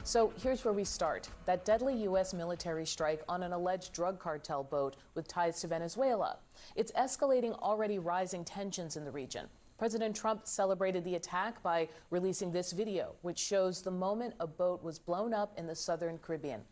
So here's where we start. That deadly U.S. military strike on an alleged drug cartel boat with ties to Venezuela. It's escalating already rising tensions in the region. President Trump celebrated the attack by releasing this video, which shows the moment a boat was blown up in the southern Caribbean.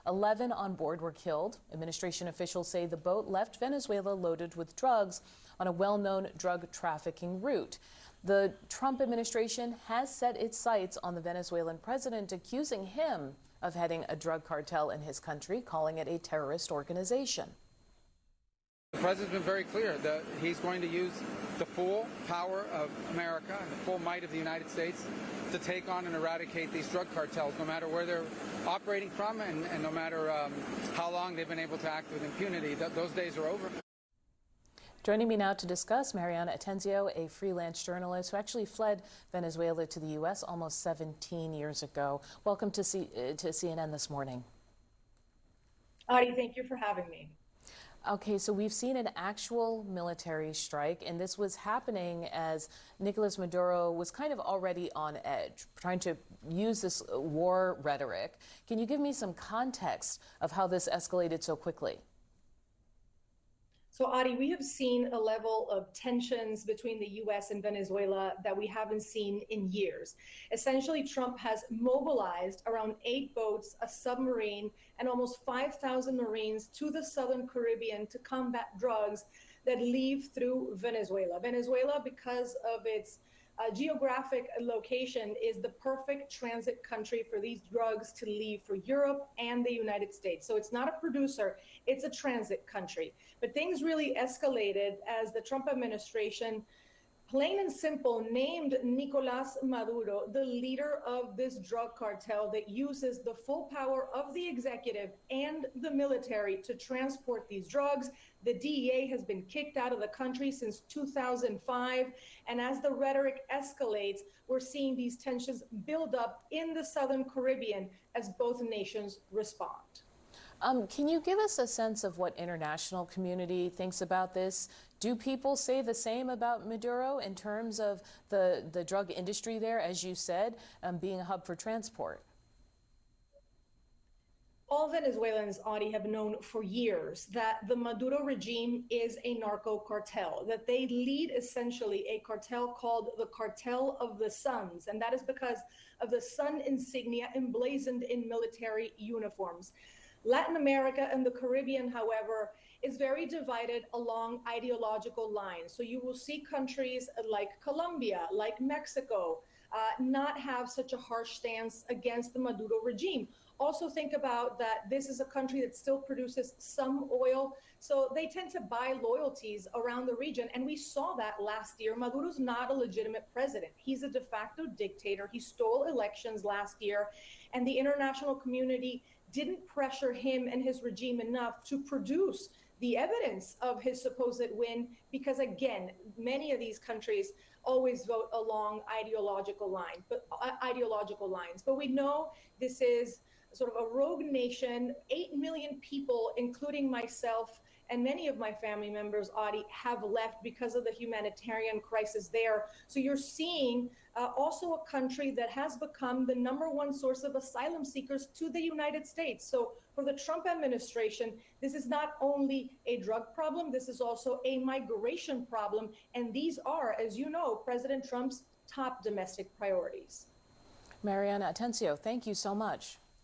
11 on board were killed. Administration officials say the boat left Venezuela loaded with drugs on a well-known drug trafficking route. The Trump administration has set its sights on the Venezuelan president, accusing him of heading a drug cartel in his country, calling it a terrorist organization. The president's been very clear that he's going to use the full power of America and the full might of the United States to take on and eradicate these drug cartels, no matter where they're operating from and no matter how long they've been able to act with impunity. Those days are over. Joining me now to discuss, Mariana Atencio, a freelance journalist who actually fled Venezuela to the U.S. almost 17 years ago. Welcome to CNN this morning. Audie, thank you for having me. Okay, so we've seen an actual military strike, and this was happening as Nicolas Maduro was kind of already on edge, trying to use this war rhetoric. Can you give me some context of how this escalated so quickly? So, Audie, we have seen a level of tensions between the U.S. and Venezuela that we haven't seen in years. Essentially, Trump has mobilized around 8 boats, a submarine, and almost 5,000 Marines to the southern Caribbean to combat drugs that leave through Venezuela. Venezuela, because of its geographic location, is the perfect transit country for these drugs to leave for Europe and the United States. So it's not a producer, it's a transit country. But things really escalated as the Trump administration, plain and simple, named Nicolas Maduro the leader of this drug cartel that uses the full power of the executive and the military to transport these drugs. The DEA has been kicked out of the country since 2005. And as the rhetoric escalates, we're seeing these tensions build up in the southern Caribbean as both nations respond. Can you give us a sense of what international community thinks about this? Do people say the same about Maduro in terms of the drug industry there, as you said, being a hub for transport? All Venezuelans, Audie, have known for years that the Maduro regime is a narco-cartel, that they lead essentially a cartel called the Cartel of the Suns, and that is because of the sun insignia emblazoned in military uniforms. Latin America and the Caribbean, however, is very divided along ideological lines. So you will see countries like Colombia, like Mexico, not have such a harsh stance against the Maduro regime. Also think about that this is a country that still produces some oil, so they tend to buy loyalties around the region. And we saw that last year. Maduro's not a legitimate president. He's a de facto dictator. He stole elections last year, and the international community didn't pressure him and his regime enough to produce the evidence of his supposed win, because again, many of these countries always vote along ideological lines. But we know this is sort of a rogue nation. 8 million people, including myself and many of my family members, Audie, have left because of the humanitarian crisis there. So you're seeing also a country that has become the #1 source of asylum seekers to the United States. So for the Trump administration, this is not only a drug problem, this is also a migration problem. And these are, as you know, President Trump's top domestic priorities. Mariana Atencio, thank you so much.